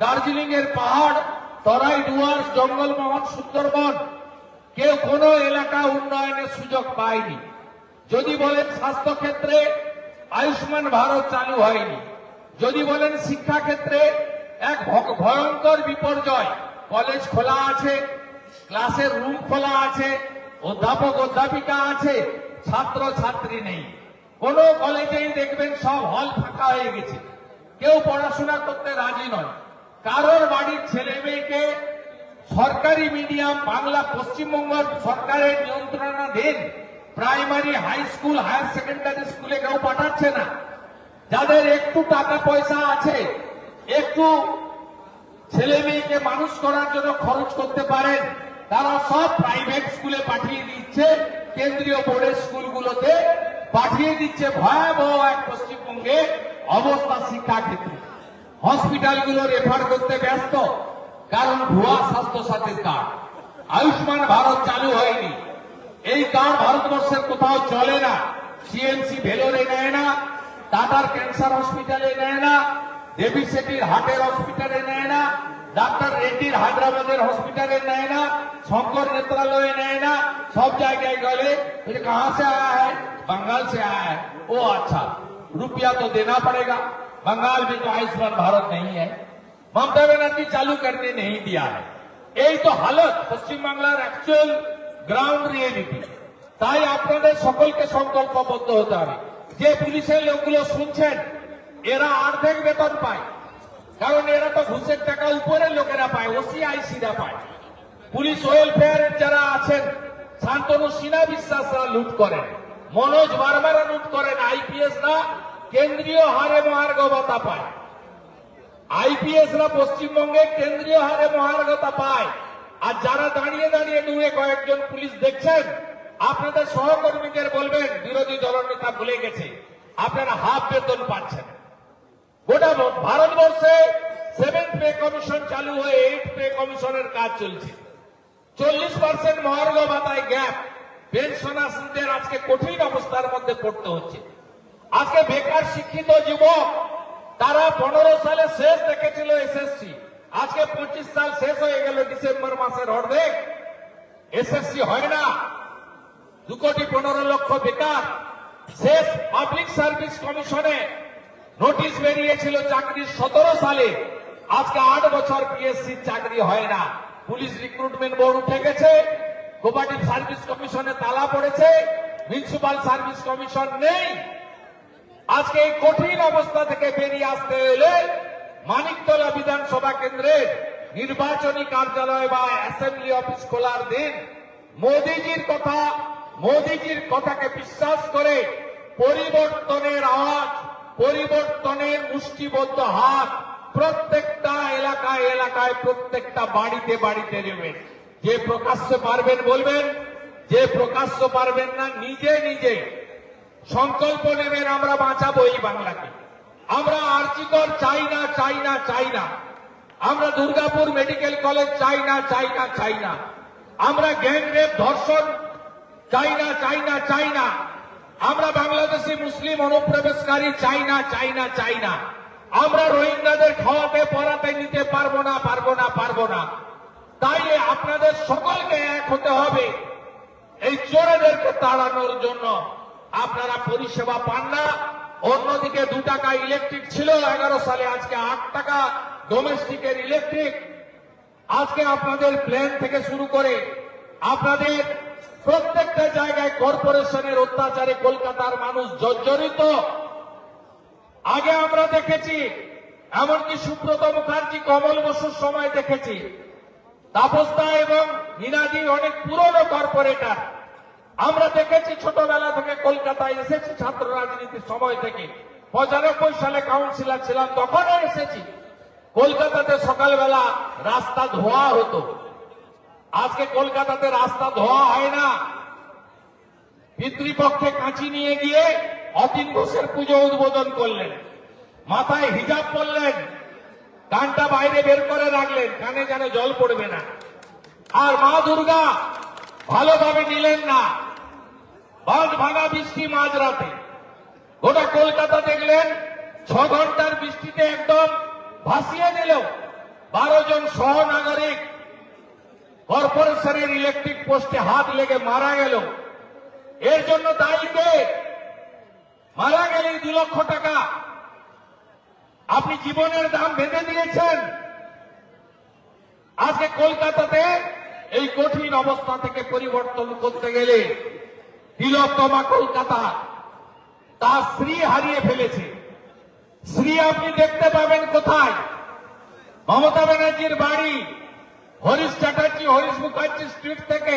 দার্জিলিং এর পাহাড়, তরাই ডুয়ার্স, জঙ্গলমহল, সুন্দরবন, কেউ কোনো এলাকা উন্নয়নের সুযোগ পায়নি। যদি বলেন স্বাস্থ্য ক্ষেত্রে আয়ুষ্মান ভারত চালু হয়নি, যদি বলেন শিক্ষা ক্ষেত্রে এক ভয়ঙ্কর বিপর্যয়, কলেজ খোলা আছে, ক্লাসের রুম খোলা আছে, অধ্যাপক অধ্যাপিকা আছে, ছাত্র ছাত্রী নেই। কোন কলেজেই দেখবেন সব হল ফাঁকা হয়ে গেছে, কেউ পড়াশোনা করতে রাজি নয়। কারোর বাড়ির ছেলে মেয়েকে সরকারি মিডিয়াম বাংলা পশ্চিমবঙ্গ সরকারের নিয়ন্ত্রণাধীন primary, high school, higher secondary স্কুলে কেউ পাঠাচ্ছে না। যাদের একটু টাকা পয়সা আছে, একটু ছেলে মেয়েকে মানুষ করার জন্য খরচ করতে পারেন, তারা সব প্রাইভেট স্কুলে পাঠিয়ে দিচ্ছে, কেন্দ্রীয় বোর্ডের স্কুলগুলোতে পাঠিয়ে দিচ্ছে। ভয়াবহ এক পশ্চিমবঙ্গে অবস্থা শিক্ষা ক্ষেত্রে। হসপিটালগুলো রেফার করতে ব্যস্ত, কারণ ভুয়া স্বাস্থ্য সাথীর কার্ড। আয়ুষ্মান ভারত চালু হয়নি, এই কার্ড ভারতবর্ষের কোথাও চলে না। সিএমসি ভেলোরে নেয় না, টাটার ক্যান্সার হসপিটালে নেয় না, দেবী সেটির হার্টের হসপিটালে নেয় না, ডাক্তার রেড্ডির হায়দ্রাবাদের হসপিটালে নেয় না, শঙ্কর नेत्रालय নেয় না। सब জায়গায় গেলে कहां से आया है, बंगाल से आया है। ओ अच्छा, रुपया तो देना पड़ेगा, बंगाल में तो आयुष्मान भारत नहीं है। ममता बनर्जी चालू करने नहीं दिया है। यही तो हालत पश्चिम बांगलार एक्चुअल ग्राउंड रियलिटी। তাই আপনাদের সকলকে সংকল্পবদ্ধ হতে হবে। যে পুলিশের লোকগুলো শুনছেন, এরা অর্ধেক বেতন পায়, কারণ এরা তো ঘুষের টাকা উপরের লোকেরা পায়, ওসিআইসিরা পায়। পুলিশ ওয়েলফেয়ারের যারা আছেন, শান্তনু সিনহা বিশ্বাসরা লুট করেন, মনোজ বার্মারা লুট করেন, আইপিএসরা কেন্দ্রীয় হারে মহার্ঘ ভাতা পায়। আইপিএসরা পশ্চিমবঙ্গে কেন্দ্রীয় হারে মহার্ঘতা পায়। আর যারা দাঁড়িয়ে দাঁড়িয়ে দূরে কয়েকজন পুলিশ দেখছেন, আপনাদের সহকর্মীদের বলবেন, বিরোধী দলনেতা ভুলে গেছে, আপনারা হাফ বেতন পাচ্ছেন। গোটা ভারতবর্ষে 7th পে কমিশন চালু হয়ে 8th পে কমিশনের কাজ চলছে। 40% মহার্ঘ ভাতায় গ্যাপ, পেনশনারদের আজকে কঠিন অবস্থার মধ্যে পড়তে হচ্ছে। আজকে বেকার শিক্ষিত যুবক, তারা 15 সালে শেষ দেখেছিল এসএসসি, আজকে 25 সাল শেষ হয়ে গেল, ডিসেম্বর মাসের অর্ধেক এসএসসি হয় না। 2,15,00,000 বেকার। শেষ পাবলিক সার্ভিস কমিশনে নোটিশ বেরিয়েছিল চাকরির 17 সালে, আজকে 8 বছর পিএসসি চাকরি হয় না। পুলিশ রিক্রুটমেন্ট বোর্ড উঠে গেছে, কোঅপারেটিভ সার্ভিস কমিশনে তালা পড়েছে, মিউনিসিপাল সার্ভিস কমিশন নেই। আজকে এই কঠিন অবস্থা থেকে বেরিয়ে আসতে হলে মানিকতলা বিধানসভা কেন্দ্রের নির্বাচনী কার্যালয় বা অ্যাসেম্বলি অফিস খোলার দিন মোদিজির কথাকে বিশ্বাস করে পরিবর্তনের আওয়াজ, পরিবর্তনের মুষ্টিবদ্ধ হাত প্রত্যেকটা এলাকায় এলাকায়, প্রত্যেকটা বাড়িতে বাড়িতে নেবেন। যে প্রকাশ্য পারবেন বলবেন, যে প্রকাশ্য পারবেন না নিজে নিজে সংকল্প নেবেন, আমরা বাঁচাবো এই বাংলাকে। আমরা আরজিকর চাই না, চাই না, চাই না। আমরা দুর্গাপুর মেডিকেল কলেজ চাই না, চাই না, চাই না। আমরা গ্যাংরেপ, ধর্ষণ চাই না, চাই না, চাই না। আমরা বাংলাদেশি মুসলিম অনুপ্রবেশকারী চাই না, চাই না, চাই না। আমরা রোহিঙ্গাদের খাওয়াতে পড়াতে নিতে পারবো না, পারবো না, পারবো না। তাই আপনাদের সকলকে এক হতে হবে এই চোরেদেরকে তাড়ানোর জন্য। আপনারা পরিষেবা পান না। অন্যদিকে 2 টাকা ইলেকট্রিক ছিল 11 সালে, আজকে 8 টাকা ডোমেস্টিকের ইলেকট্রিক। আজকে আপনাদের প্ল্যান থেকে শুরু করে আপনাদের প্রত্যেকটা জায়গায় কর্পোরেশনের অত্যাচারে কলকাতার মানুষ জর্জরিত। আগে আমরা দেখেছি, এমনকি সুব্রত মুখার্জি, কমল বসুর সময় দেখেছি, তাপস দা এবং মীনাজি অনেক পুরনো কর্পোরেটর। আমরা দেখেছি ছোটবেলা থেকে, কলকাতায় এসেছি ছাত্র রাজনীতির সময় থেকে, 95 সালে কাউন্সিলর ছিলাম, তখনও এসেছি। কলকাতাতে সকালবেলা রাস্তা ধোয়া হতো, আজকে কলকাতাতে রাস্তা ধোয়া হয় না। পিতৃপক্ষে কাঁচি নিয়ে গিয়ে অতীন ঘোষের পুজো উদ্বোধন করলেন, মাথায় হিজাব পরলেন, কানটা বাইরে বের করে রাখলেন, কানে যেন জল পড়বে না। আর মা দুর্গা ভালোভাবে নিলেন না। বাঁধ ভাঙা বৃষ্টি মাঝরাতে, গোটা কলকাতা দেখলেন 6 ঘন্টার বৃষ্টিতে একদম ভাসিয়ে দিল। 12 জন সহনাগরিক কর্পোরেশনের ইলেকট্রিক পোস্টে হাত লেগে মারা গেল। এর জন্য দায়ী কে? মারা গেলেই 2 লক্ষ টাকা। আপনি জীবনের দাম বেঁধে দিয়েছেন। আজকে কলকাতাতে এই কঠিন অবস্থা থেকে পরিবর্তন করতে গেলে তিলোত্তমা কলকাতা তার স্ত্রী হারিয়ে ফেলেছে। স্ত্রী আপনি দেখতে পাবেন কোথায়? মমতা ব্যানার্জির বাড়ি হরিশ চ্যাটার্জি হরিশ মুখার্জি স্ট্রিট থেকে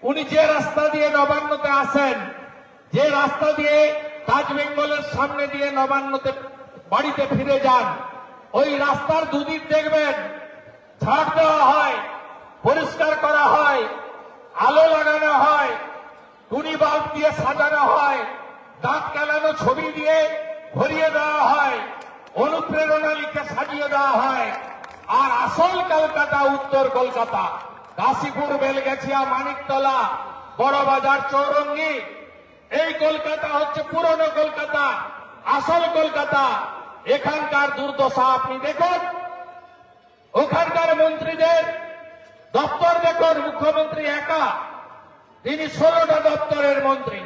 উনি যে রাস্তা দিয়ে নবান্নতে আসেন, যে রাস্তা দিয়ে তাজ বেঙ্গলের সামনে দিয়ে নবান্নতে বাড়িতে ফিরে যান, ওই রাস্তার দুদিক দেখবেন ঝাড় দেওয়া হয়, পরিষ্কার করা হয়, আলো লাগানো হয়, টুনি বাল্ব দিয়ে সাজানো হয়, দাঁত কেলানো ছবি দিয়ে ভরিয়ে দেওয়া হয়, অনুপ্রেরণা লিখে সাজিয়ে দেওয়া হয়। আর আসল কলকাতা উত্তর কলকাতা, কাশীপুর, বেলগাছিয়া, মানিকতলা, বড়বাজার, চৌরঙ্গি, এই কলকাতা হচ্ছে পুরনো কলকাতা, আসল কলকাতা। এখানকার দুর্দশা আপনি দেখুন। ওখানকার মন্ত্রীদের দপ্তর দেখুন। মুখ্যমন্ত্রী একা, তিনি 16টা দপ্তরের মন্ত্রী।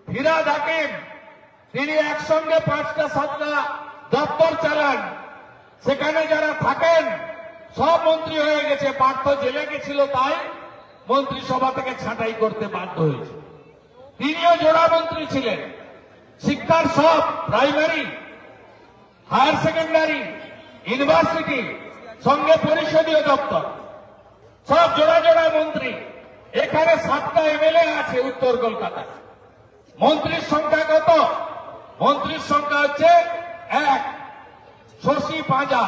ফিরাদ হাকিম, তিনি একসঙ্গে 5টা 7টা দপ্তর চালান। সেখানে যারা থাকেন সব মন্ত্রী হয়ে গেছে। পার্থ জেলে গেছিল, তাই মন্ত্রিসভা থেকে ছাঁটাই করতে বাধ্য হয়েছে। তিনিও জোড়া মন্ত্রী ছিলেন। শিক্ষার সব, প্রাইমারি, হায়ার সেকেন্ডারি, ইউনিভার্সিটি, সঙ্গে পরিষদীয় দপ্তর, সব জোড়া জোড়া মন্ত্রী। এখানে 7টা এমএলএ আছে উত্তর কলকাতায়। মন্ত্রীর সংখ্যা কত? মন্ত্রীর সংখ্যা হচ্ছে 1। শশী পাঁজা,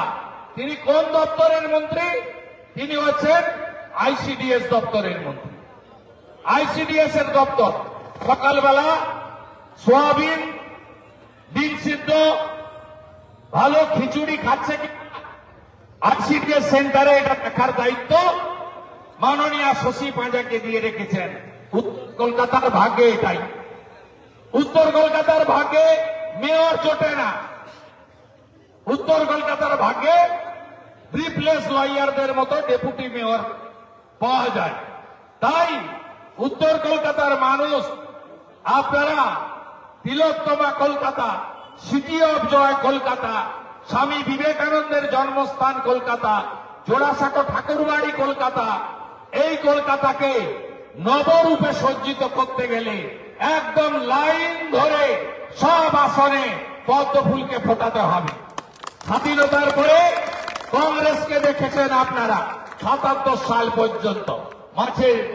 তিনি কোন দপ্তরের মন্ত্রী? তিনি হচ্ছেন আইসিডিএস দপ্তরের মন্ত্রী। আইসিডিএস এর দপ্তর সকালবেলা সোয়াবিন, ডিম সিদ্ধ, ভালো খিচুড়ি খাচ্ছে কি আইসিডিএস সেন্টারে, এটা দেখার দায়িত্ব মাননীয় শশী পাঁজাকে দিয়ে রেখেছেন। উত্তর কলকাতার ভাগ্যে এটাই। উত্তর কলকাতার ভাগ্যে মেয়র জোটে না। উত্তর কলকাতার ভাগ্যে ব্রিফলেস লয়ারদের মতো ডেপুটি মেয়র পাওয়া যায়। তাই উত্তর কলকাতার মানুষ, আপনারা Tilottama Kolkata, city of joy Kolkata, Swami বিবেকানন্দের জন্মস্থান কলকাতা, জোড়াসাঁকো ঠাকুরবাড়ি কলকাতা, এই কলকাতাকে নবরূপে সজ্জিত করতে গেলে একদম লাইন ধরে সব আসনে পদ্ম ফুলকে ফোটাতে হবে। স্বাধীনতার পরে কংগ্রেসকে দেখেছেন আপনারা 77 সাল পর্যন্ত।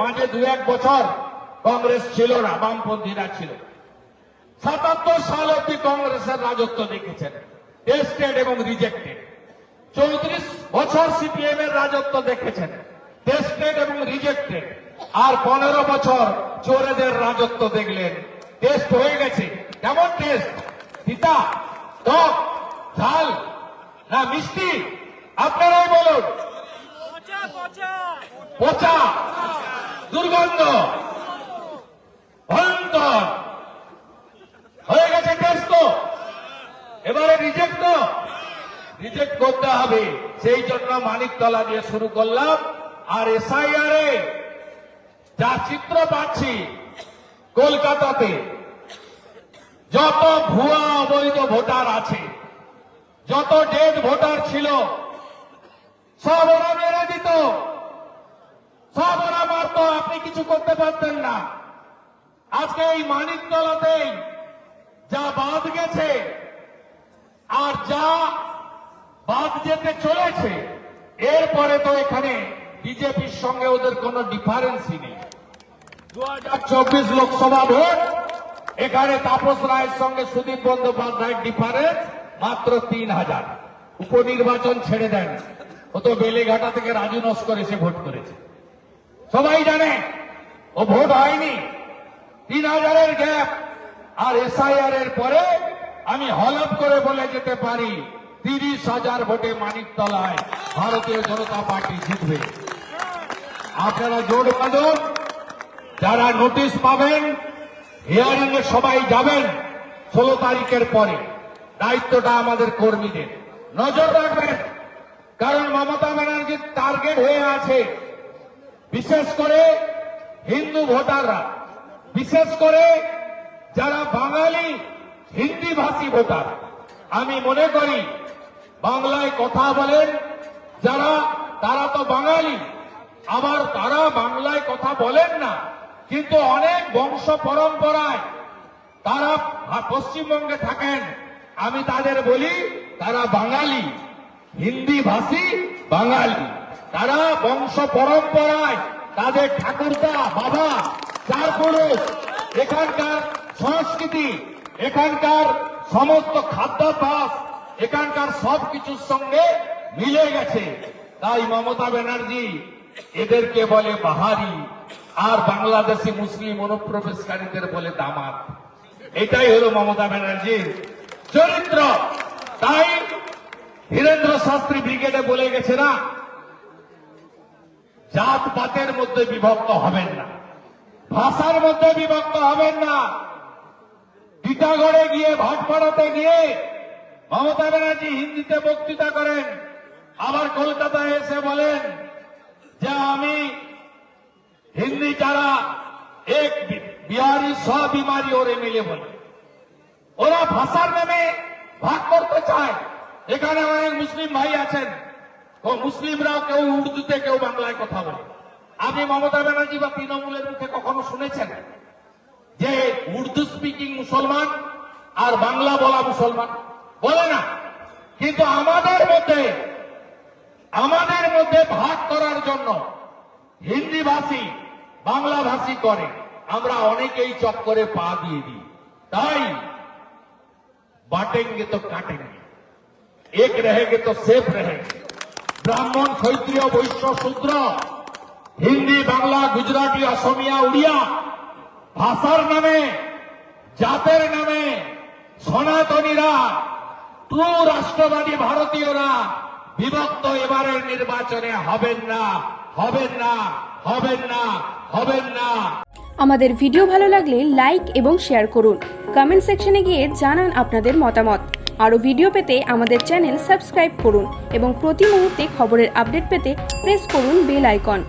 মাঝে 2-1 বছর কংগ্রেস ছিল না, বামপন্থীরা ছিল। 77 সাল অব্দি কংগ্রেসের রাজত্ব দেখেছেন, টেস্টেড এবং রিজেক্টেড। 34 বছর সিপিএম এর রাজত্ব দেখেছেন, টেস্টেড এবং রিজেক্টেড। আর 15 বছর চোরেদের রাজত্ব দেখলেন, টেস্ট হয়ে গেছে। কেমন টেস্ট? পিতা, টক, ঝাল না মিষ্টি? আপনারাই বলুন। পচা, দুর্গন্ধ, ভয়ঙ্কর হয়ে গেছে টেস্ট। তো এবারে রিজেক্ট, তো রিজেক্ট করতে হবে। সেই জন্য মানিকতলা দিয়ে শুরু করলাম। আর এসআইআর এ যা চিত্র পাচ্ছি কলকাতাতে, যত ভুয়া অবৈধ ভোটার আছে, যত ডেড ভোটার ছিল, সব ওরা মেরে দিত, সব ওরা মারত, আপনি কিছু করতে পারতেন না। আজকে এই মানিকতলাতেই যা বাদ গেছে আর যা বাদ যেতে চলেছে, এরপরে তো এখানে বিজেপির সঙ্গে ওদের কোনো ডিফারেন্সই নেই। 2024 লোকসভা ভোট, এখানে তাপস রায়ের সঙ্গে সুদীপ বন্দ্যোপাধ্যায়ের ডিফারেন্স মাত্র 3000। উপনির্বাচন ছেড়ে দেন, ও তো বেলেঘাটা থেকে রাজু নস্কর এসে ভোট করেছে, সবাই জানে ও ভোট হয়নি। 3000-এর গ্যাপ। আর এসআইআর এর পরে আমি হলফ করে বলে যেতে পারি 30,000 ভোটে মানিকতলায় ভারতীয় জনতা পার্টি জিতবে। আপনারা জোট বাঁধুন। যারা নোটিশ পাবেন, হিয়ারিং এ সবাই যাবেন 16 তারিখের পরে। দায়িত্বটা আমাদের কর্মীদের। নজর রাখবেন কারণ মমতা ব্যানার্জির টার্গেট হয়ে আছে বিশেষ করে হিন্দু ভোটাররা, বিশেষ করে যারা বাঙালি হিন্দি ভাষী ভোটার। আমি মনে করি বাংলায় কথা বলেন যারা, তারা তো বাঙালি, আবার তারা বাংলায় কথা বলেন না, কিন্তু অনেক বংশ পরম্পরায় তারা পশ্চিমবঙ্গে থাকেন। আমি তাদের বলি তারা বাঙালি, হিন্দি ভাষী বাঙালি। তারা বংশ পরম্পরায় তাদের ঠাকুরদা বাবা চার পুরুষ, এখানকার সংস্কৃতি, এখানকার সমস্ত খাদ্যাভ্যাস, এখানকার সবকিছুর সঙ্গে মিলে গেছে। তাই মমতা ব্যানার্জি এদেরকে বলে বাহারি, আর বাংলাদেশি মুসলিম অনুপ্রবেশকারীদের বলে দামাত। এটাই হলো মমতা ব্যানার্জির চরিত্র। তাই ধীরেন্দ্র শাস্ত্রী ব্রিগেডে বলে গেছে না, জাত পাতের মধ্যে বিভক্ত হবেন না, ভাষার মধ্যে বিভক্ত হবেন না। টিটাগড়ে গিয়ে ভাটপাড়াতে গিয়ে মমতা ব্যানার্জি হিন্দিতে বক্তৃতা করেন, আবার কলকাতায় এসে বলেন যে আমি হিন্দি যারা এক বিহারি সব বিমারি ওরে মিলে বলে। ওরা ভাষার নামে ভাগ করতে চায়। এখানে অনেক মুসলিম ভাই আছেন, ও মুসলিমরাও কেউ উর্দুতে কেউ বাংলায় কথা বলে। আপনি মমতা ব্যানার্জি বা তৃণমূলের মুখে কখনো শুনেছেন যে উর্দু স্পিকিং মুসলমান আর বাংলা বলা মুসলমান? বলে না। কিন্তু আমাদের মধ্যে ভাগ করার জন্য হিন্দি ভাষী বাংলা ভাষী করে আমরা অনেকেই চক্করে পা দিয়ে দিই। তাই बांटेंगे तो काटेंगे, एक रहेंगे तो सेफ रहेंगे। ब्राह्मण क्षत्रिय वैश्य शूद्र हिंदी बांगला गुजराटी असमिया उड़िया भाषार नामे जातेर नामे सनातनीरा ট্রু রাষ্ট্রবাদী ভারতীয়রা বিভক্ত এবারের নির্বাচনে হবেন না, হবেন না, হবেন না, হবেন না। আমাদের ভিডিও ভালো লাগলে লাইক এবং শেয়ার করুন। কমেন্ট সেকশনে গিয়ে জানান আপনাদের মতামত। আরও ভিডিও পেতে আমাদের চ্যানেল সাবস্ক্রাইব করুন এবং প্রতি মুহূর্তে খবরের আপডেট পেতে প্রেস করুন বেল আইকন।